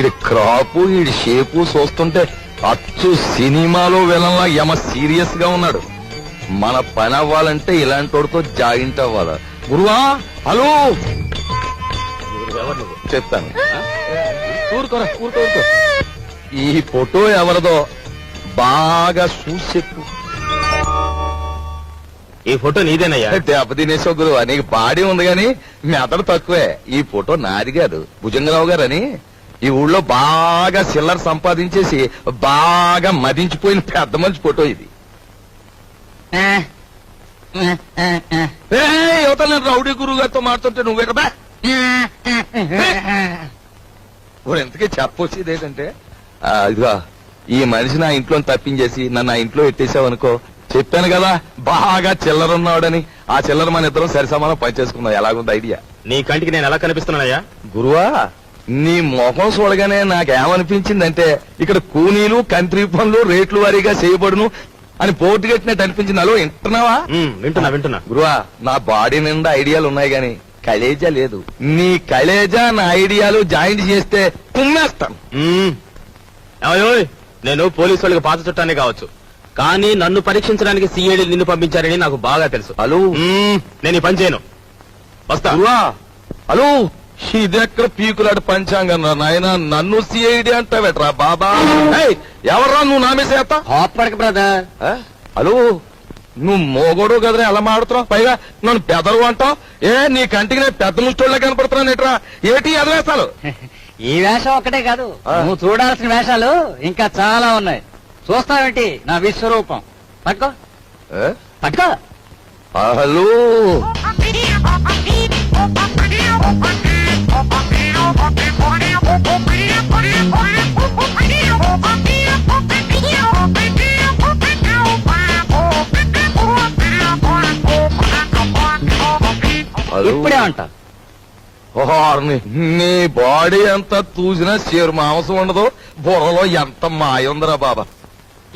ఈడి క్రాపు ఈడి షేపు చూస్తుంటే అచ్చు సినిమాలో విలన్లా యమ సీరియస్ గా ఉన్నాడు. మన పని అవ్వాలంటే ఇలాంటి వాడితో జాయింట్ అవ్వాలా. గురువా హలో చెప్తాను. ఊరుకోరా ఊరుకో. ఈ ఫోటో ఎవరిదో బాగా చూసి చెప్పు. ఈ ఫోటో నీదేనయ్యా? దెబ్బతినేసో గురువా, నీకు బాడీ ఉంది గాని మెదడు తక్కువే. ఈ ఫోటో నాది కాదు, భుజంగరావు గారని ఈ ఊళ్ళో బాగా చిల్లర సంపాదించేసి బాగా మదించిపోయిన పెద్ద మనిషి ఫోటో ఇది. యువత నేను రౌడీ గురువు గారితో మాట్లాడుతుంటే నువ్వే కదా. ఎంతకీ చెప్పొచ్చేది ఏంటంటే ఇదిగా ఈ మనిషి నా ఇంట్లో తప్పించేసి నన్ను ఆ ఇంట్లో ఎట్టేసావనుకో, చెప్పాను కదా బాగా చిల్లర ఉన్నాడని. ఆ చిల్లర మన ఇద్దరం సరిసమానం పనిచేసుకున్నాం. ఎలాగుంది ఐడియా? నీ కంటికి నేను ఎలా కనిపిస్తున్నానయ్యా? గురువా, నీ మొహం చూడగానే నాకేమనిపించిందంటే ఇక్కడ కూనీలు కంట్రీ పనులు రేట్లు వారీగా చేయబడును అని పోటీ కట్టినట్టు అనిపించింది. అలో వింటున్నావా? వింటున్నా. గురువా, నా బాడీ నిండా ఐడియాలు ఉన్నాయి గాని కలేజా లేదు. నీ కలేజా నా ఐడియాలు జాయింట్ చేస్తే కుమ్మేస్తాను. నేను పోలీసు వాళ్ళకి పాత చుట్టానే కావచ్చు, కానీ నన్ను పరీక్షించడానికి సిఐడి నిన్ను పంపించారని నాకు బాగా తెలుసు. హలో, నేను ఈ పని చేయను. వస్తా. హలో, ఇదెక్కడ పీకులాడు పంచాంగం రా నాయన, నన్ను సిఐడి అంటావేట్రా బాబా? ఎవర్రా నువ్వు నామేసేస్తా? హాపడక బ్రదర్. హలో, నువ్వు మోగోడు కదరా ఎలా మాడుతున్నావు? పైగా నన్ను పెదరు అంటావు. నీ కంటికి నేను పెద్ద ముష్టోళ్ళ కనపడుతున్నాను ఎట్రా? ఏటి ఎదవేస్తాను? ఈ వేషం ఒక్కటే కాదు, నువ్వు చూడాల్సిన వేషాలు ఇంకా చాలా ఉన్నాయి. చూస్తావేంటి నా విశ్వరూపం? పట్టుకో పట్టుకో. హలో, ఇప్పుడే అంటా. నీ బాడీ ఎంత చూసినా చేరు మాంసం ఉండదు, బుర్రలో ఎంత మాయ ఉందిరా బాబా.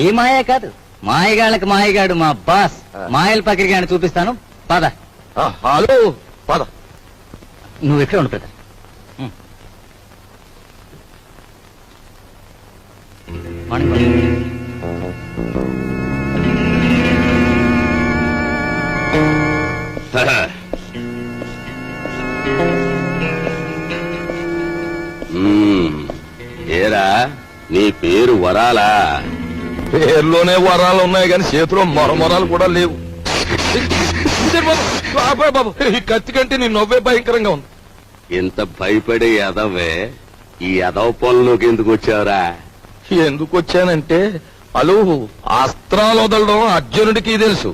ఏ మాయే కాదు, మాయగాళ్ళకి మాయగాడు మా బాస్. మాయల పకిరిగాని చూపిస్తాను, పద. హలో పద. నువ్వు ఎక్కడ ఉండు బ్రదర్. ఏరా, నీ పేరు వరాలా? పేర్లోనే వరాలు ఉన్నాయి కానీ చేతిలో మొరమొరాలు కూడా లేవు. బాబు, ఈ కత్తి కంటే నీ నవ్వే భయంకరంగా ఉంది. ఇంత భయపడే ఎదవే ఈ ఎదవ పనులోకి ఎందుకు వచ్చావురా? ఎందుకు వచ్చానంటే అలు అస్త్రాలు వదలడం అర్జునుడికి తెలుసు.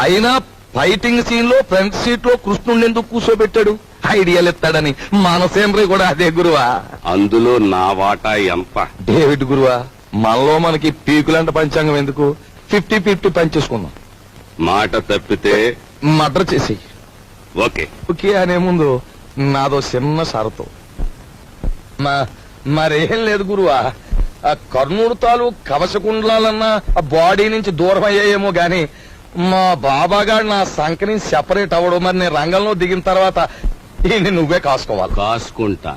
అయినా ఫైటింగ్ సీన్ లో ఫ్రంట్ సీట్ లో కృష్ణుడిని ఎందుకు కూర్చోబెట్టాడు? ఐడియాలు ఎత్తాడని. మానసేంద్రి కూడా అదే గురువా. అందులో నా వాటా ఎంత? డేవిడ్ గురువా, మనలో మనకి పీకులంట పంచాంగం ఎందుకు? 50-50 పనిచేసుకుందాం. మాట తప్పితే మర్డర్ చేసి. ఓకే ఓకే అనే ముందు నాదో చిన్న షరతు. మరేం లేదు గురువా, ఆ కర్ణుడు తాలూ కవచకుండలాలన్నా ఆ బాడీ నుంచి దూరం అయ్యాయేమో గాని మా బాబాగాడు నా సంఖ్యని సెపరేట్ అవ్వడం. మరి నేను రంగంలో దిగిన తర్వాత ఈయన్ని నువ్వే కాసుకోవాలి. కాసుకుంటా,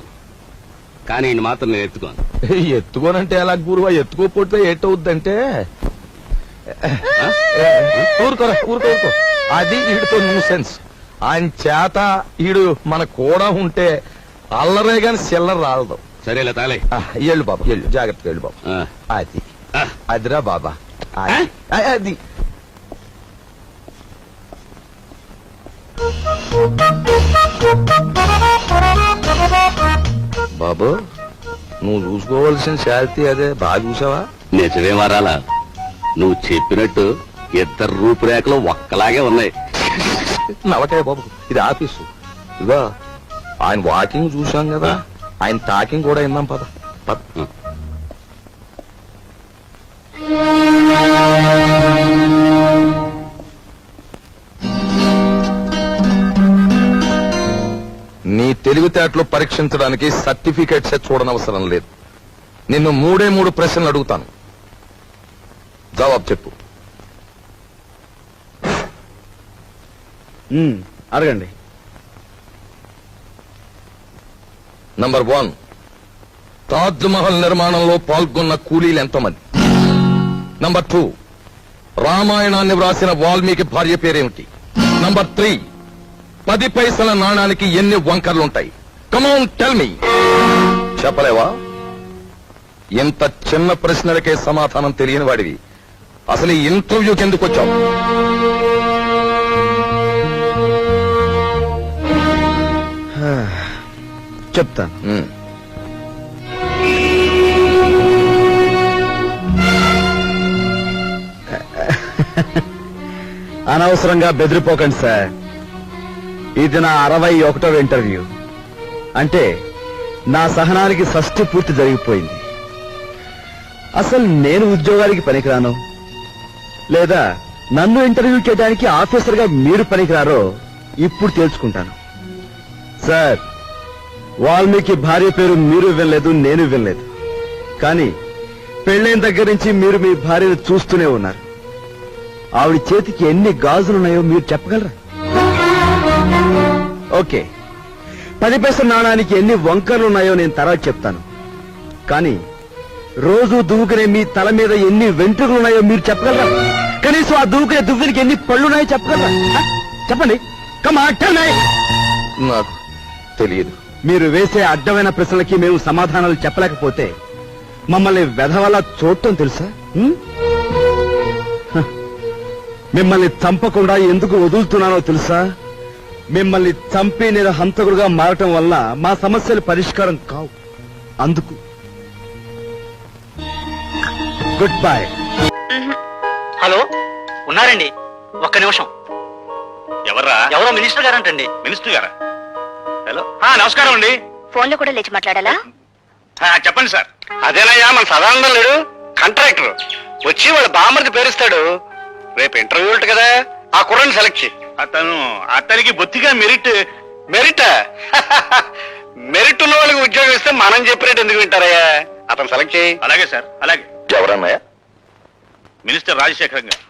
కానీ ఈయన మాత్రం నేను ఎత్తుకోను. ఎత్తుకోనంటే ఎలా గురువా? ఎత్తుకోపోతే ఏటవుద్దంటే ఊరుకోరా ఊరుకో. అది ఈడితో న్యూసెన్స్. ఆయన చేత ఈడు మన కూడా ఉంటే అల్లరే గాని చిల్లర రాలదు. సరేలే తాలే. ఎళ్ళు బాబా, ఎళ్ళు, జాగ్రత్తగా వెళ్ళు బాబా. అది అదిరా బాబా, అది. బాబు, నువ్వు చూసుకోవాల్సిన శాంతి అదే. బాగా చూసావా? నిజమే వరాలా, నువ్వు చెప్పినట్టు ఇద్దరు రూపురేఖలు ఒక్కలాగే ఉన్నాయి. నవటే బాబు, ఇది ఆఫీసు. ఇదిగో ఆయన వాకింగ్ చూసాం కదా, ఆయన టాకింగ్ కూడా విన్నాం. పద పద. నీ తెలివితేటలు పరీక్షించడానికి సర్టిఫికేట్స్ చూడనవసరం లేదు. నిన్ను 3 ప్రశ్నలు అడుగుతాను, జవాబు చెప్పు. అడగండి. నంబర్ 1, తాజ్ మహల్ నిర్మాణంలో పాల్గొన్న కూలీలు ఎంతమంది? నంబర్ 2, రామాయణాన్ని వ్రాసిన వాల్మీకి భార్య పేరేమిటి? నంబర్ 3, 10 పైసల నాణానికి ఎన్ని వంకర్లుంటాయి? Come on tell me. చెప్పలేవా? ఇంత చిన్న ప్రశ్నలకే సమాధానం తెలియని వాడివి అసలు ఈ ఇంటర్వ్యూకి ఎందుకు వచ్చావు? చెప్తాను. అనవసరంగా బెదిరిపోకండి సార్. ఇది నా 61వ ఇంటర్వ్యూ. అంటే నా సహనానికి షష్ఠి పూర్తి జరిగిపోయింది. అసలు నేను ఉద్యోగానికి పనికిరాను, లేదా నన్ను ఇంటర్వ్యూ చేయడానికి ఆఫీసర్గా మీరు పనికిరారో ఇప్పుడు తేల్చుకుంటాను. సార్, వాల్మీకి భార్య పేరు మీరు వినలేదు, నేను వినలేదు. కానీ పెళ్ళైన దగ్గర నుంచి మీరు మీ భార్యను చూస్తూనే ఉన్నారు. ఆవిడ చేతికి ఎన్ని గాజులున్నాయో మీరు చెప్పగలరా? ఓకే, 10 పైసల నాణానికి ఎన్ని వంకర్లున్నాయో నేను తర్వాత చెప్తాను. కానీ రోజు దువ్వుకునే మీ తల మీద ఎన్ని వెంట్రుకలున్నాయో మీరు చెప్పగలరా? కనీసం ఆ దువ్వుకునే దువ్వునికి ఎన్ని పళ్ళున్నాయో చెప్పగలరా? చెప్పండి. నాకు తెలియదు. మీరు వేసే అడ్డమైన ప్రశ్నలకి మేము సమాధానాలు చెప్పలేకపోతే మమ్మల్ని వెధవలా చూడటం తెలుసా? మిమ్మల్ని చంపకుండా ఎందుకు వదులుతున్నానో తెలుసా? మిమ్మల్ని చంపి నేను హంతకుడుగా మారటం వల్ల మా సమస్యలు పరిష్కారం కావు. అందుకు గుడ్ బై. హలో, ఉన్నారండి? ఒక్క నిమిషం. ఎవరో మినిస్టర్ గారంటండి. మినిస్టర్ గారా? హలో, నమస్కారం అండి. ఫోన్ లో కూడా లేచి మాట్లాడాలా? చెప్పండి సార్. అదేనయ్యా, మన సదానందం లేడు, కాంట్రాక్టర్ వచ్చి వాళ్ళ బామ్మర్ది పేరుస్తాడు. రేపు ఇంటర్వ్యూ ఉంటుంది కదా, ఆ కుర్రని సెలెక్ట్ చేయి. అతనికి బొత్తిగా మెరిట్ మెరిట్ ఉన్న వాళ్ళకి ఉద్యోగం ఇస్తే మనం చెప్పినట్టు ఎందుకు వింటారయ్యా? అతను సెలెక్ట్ చేయి. అలాగే సార్, అలాగే. ఎవరన్నాయా? మినిస్టర్ రాజశేఖరం గారు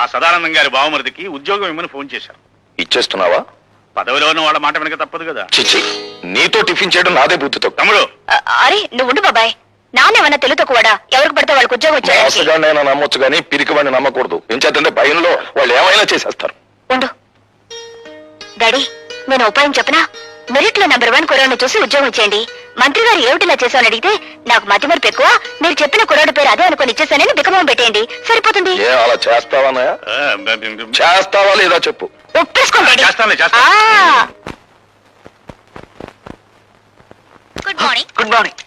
ఆ సదానందం గారి బావమరిదికి ఉద్యోగం ఇమ్మని ఫోన్ చేశారు. ఇచ్చేస్తున్నావా? పదవిలో ఉన్న వాళ్ళ మాట వెనక తప్పదు కదా. చిచ్చి, నీతో టిఫిన్ చేయడం నాదే బుద్ధితో. తమ్ముడు, అరే నువ్వు ఉండు బాబాయ్. నానేమన్నా తెలుతో కూడా ఎవరికి పడితే వాళ్ళకి ఉద్యోగం వచ్చాడు. మోసగాడినైనా నమ్మొచ్చు కానీ పిరికి వాడిని నమ్మకూడదు. ఏం చేద్దంటే భయంలో వాళ్ళు ఏమైనా చేసేస్తారు. ఉండు డాడీ, నేను ఉపాయం చెప్పనా? మెరిట్ లో నెంబర్ 1 కుర్రాడిని చూసి ఉద్యోగం ఇచ్చేయండి. మంత్రి గారు ఏమిటిలా చేశామని అడిగితే నాకు మధ్య మరపు ఎక్కువ, మీరు చెప్పిన కుర్రాడి పేరు అదే అనుకుని ఇచ్చేసానని బికమం పెట్టేయండి, సరిపోతుంది. ఏ అలా చేస్తావా? చేస్తావా లేదా చెప్పు. ఒప్పేసుకోండి. చేస్తానులే, గుడ్ మార్నింగ్. Good morning.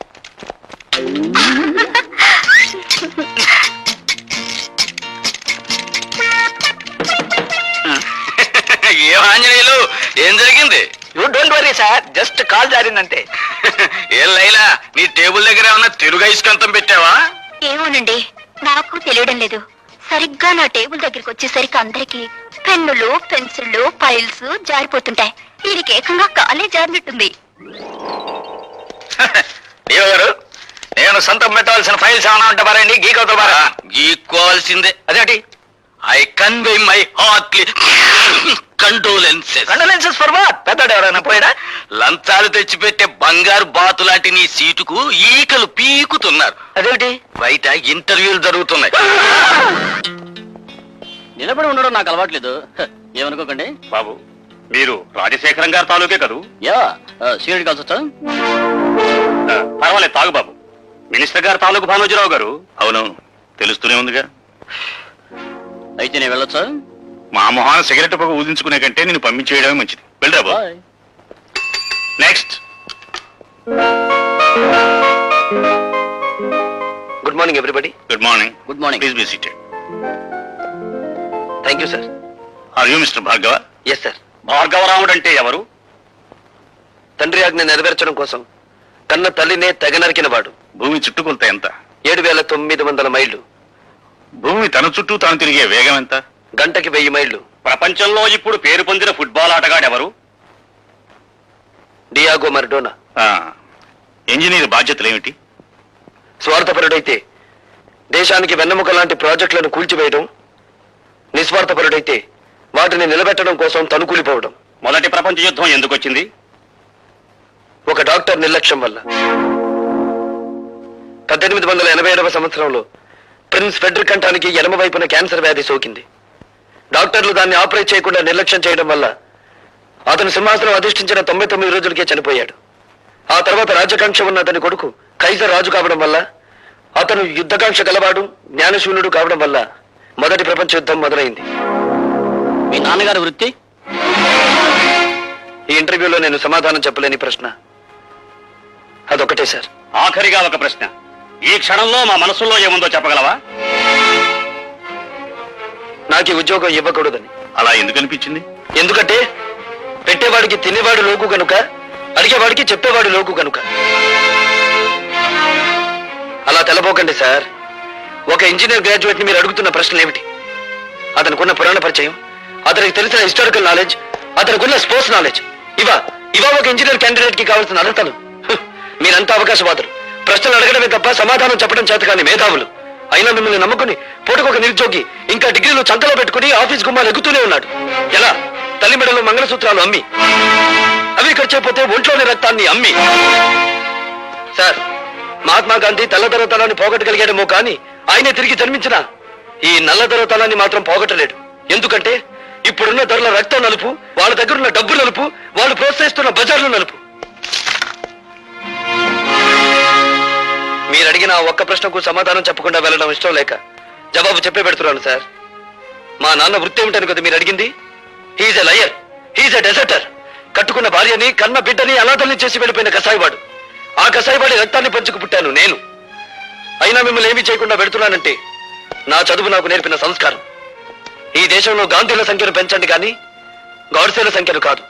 ఏం ఆంజనేయులు, ఏం జరిగింది? You don't worry sir, just call జారిందంటే. ఏం లైలా, నీ టేబుల్ దగ్గర ఏమన్నా తెలుగు ఐస్కంతం పెట్టావా? ఏమోనండి, నాకు తెలియడం లేదు. సరిగ్గా నా టేబుల్ దగ్గరికి వచ్చేసరికి అందరికి పెన్నులు, పెన్సిళ్లు, ఫైల్స్ జారిపోతుంటాయి. వీరికి ఏకంగా కాలే జారినట్టుంది. గారు, నేను సొంతం పెట్టవలసిన ఫైల్స్ ఏమైనా ఉంటే మరండి, గీకోవాల్సిందే. గీక్కోవాల్సిందే. అదేంటి? I convey my heartly condolences for what? పెద్దడు ఎవరైనా పోయాడా? లంచాలు తెచ్చిపెట్టే బంగారు బాతు లాంటి నీ సీటుకు ఈకలు పీకుతున్నారు. అదేంటి? బయట ఇంటర్వ్యూలు జరుగుతున్నాయి. నిలబడి ఉండడం నాకు అలవాట్లేదు, ఏమనుకోకండి. బాబు, మీరు రాజశేఖరం గారి తాలూకే కదూ? యా, సీరియడ్ కాల్స్ వచ్చా? పర్వాలేదు, తాగు బాబు. మినిస్టర్ గారు తాలూకు భానోజీరావు గారు. అవును, తెలుస్తూనే ఉందిగా. అయితే నేను వెళ్ళొచ్చా? మా మొహాన సిగరెట్ పొగ ఊదించుకునే కంటే నేను పంపించేయడమే మంచిది. వెళ్ళరా బాబు. Next. Good morning everybody. Good morning. Good morning. Please be seated. Thank you sir. Are you mister Bhargava? Yes sir. భార్గవరావుడు అంటే ఎవరు? తండ్రి ఆజ్ఞ నెరవేర్చడం కోసం కన్న తల్లినే తెగ నరికిన వాడు. భూమి చుట్టుకొలత ఎంత? 7,900 మైళ్ళు. భూమి తన చుట్టూ తాను తిరిగే వేగం ఎంత? గంటకి 1000 మైళ్ళు. ప్రపంచంలో ఇప్పుడు పేరు పొందిన ఫుట్బాల్ ఆటగాడెవరు? Diego Maradona. ఇంజనీర్ బాధ్యతలు ఏమిటి? స్వార్థపరుడైతే దేశానికి వెన్నెముక లాంటి ప్రాజెక్టులను కూల్చివేయడం, నిస్వార్థపరుడైతే వాటిని నిలబెట్టడం కోసం తనుకూలిపోవడం. మొదటి ప్రపంచ యుద్ధం ఎందుకు వచ్చింది? ఒక డాక్టర్ నిర్లక్ష్యం వల్ల. 1887వ సంవత్సరంలో ప్రిన్స్ ఫెడ్రిక్ కంఠానికి ఎడమ వైపున క్యాన్సర్ వ్యాధి సోకింది. డాక్టర్లు దాన్ని ఆపరేట్ చేయకుండా నిర్లక్ష్యం చేయడం వల్ల అతను సింహాసనం అధిష్ఠించిన 99 రోజులకే చనిపోయాడు. ఆ తర్వాత రాజకాంక్ష ఉన్న అతని కొడుకు కైజర్ రాజు కావడం వల్ల, అతను యుద్ధకాంక్ష గలవాడు, జ్ఞానశూన్యుడు కావడం వల్ల మొదటి ప్రపంచ యుద్ధం మొదలైంది. మీ నాన్నగారి వృత్తి? ఈ ఇంటర్వ్యూలో నేను సమాధానం చెప్పలేని ప్రశ్న అదొకటే సార్. ఆఖరిగా ఒక ప్రశ్న, ఈ క్షణంలో మా మనసులో ఏముందో చెప్పగలవా? నాకు ఈ ఉద్యోగం ఇవ్వకూడదని. అలా ఎందుకు అనిపించింది? ఎందుకంటే పెట్టేవాడికి తినేవాడు లోకు కనుక, అడిగేవాడికి చెప్పేవాడు లోకు కనుక. అలా తెలబోకండి సార్. ఒక ఇంజనీర్ గ్రాడ్యుయేట్ ని మీరు అడుగుతున్న ప్రశ్నలు ఏమిటి? అతనికున్న పురాణ పరిచయం, అతనికి తెలిసిన హిస్టారికల్ నాలెడ్జ్, అతనికున్న స్పోర్ట్స్ నాలెడ్జ్, ఇవా ఒక ఇంజనీర్ క్యాండిడేట్ కి కావాల్సిన అర్హతలు. మీరంతా అవకాశవాదులు, ప్రశ్నలు అడగడమే తప్ప సమాధానం చెప్పడం చేత కాని మేధావులు. అయినా మిమ్మల్ని నమ్ముకుని పూటకొక నిరుద్యోగి ఇంకా డిగ్రీలు చంకలో పెట్టుకుని ఆఫీస్ గుమ్మాలు ఎక్కుతూనే ఉన్నాడు. ఎలా? తల్లి మెడలో మంగళసూత్రాలు అమ్మి, అవి ఖర్చైపోతే ఒంట్లోని రక్తాన్ని అమ్మి. సార్, మహాత్మా గాంధీ తెల్లదొరతనాన్ని పోగొట్టగలిగాడేమో కానీ ఆయనే తిరిగి జన్మించిన ఈ నల్లదొరతనాన్ని మాత్రం పోగొట్టలేడు. ఎందుకంటే ఇప్పుడున్న ధరల రక్తం నలుపు, వాళ్ళ దగ్గరున్న డబ్బు నలుపు, వాళ్ళు ప్రోత్సహిస్తున్న బజార్లు నలుపు. మీరు అడిగిన ఒక్క ప్రశ్నకు సమాధానం చెప్పకుండా వెళ్ళడం ఇష్టం లేక జవాబు చెప్పే పెడుతున్నాను సార్. మా నాన్న వృత్తి ఏమిటని కదా మీరు అడిగింది? హీఈస్ ఎ లయర్, హీఈస్ ఎ డెజర్టర్. కట్టుకున్న భార్యని, కన్న బిడ్డని అనాథల్ని చేసి వెళ్ళిపోయిన కసాయివాడు. ఆ కసాయివాడి రక్తాన్ని పంచుకు పుట్టాను నేను. అయినా మిమ్మల్ని ఏమీ చేయకుండా పెడుతున్నానంటే నా చదువు నాకు నేర్పిన సంస్కారం. ఈ దేశంలో గాంధీల సంఖ్యను పెంచండి కానీ గాడ్సేల సంఖ్యను కాదు.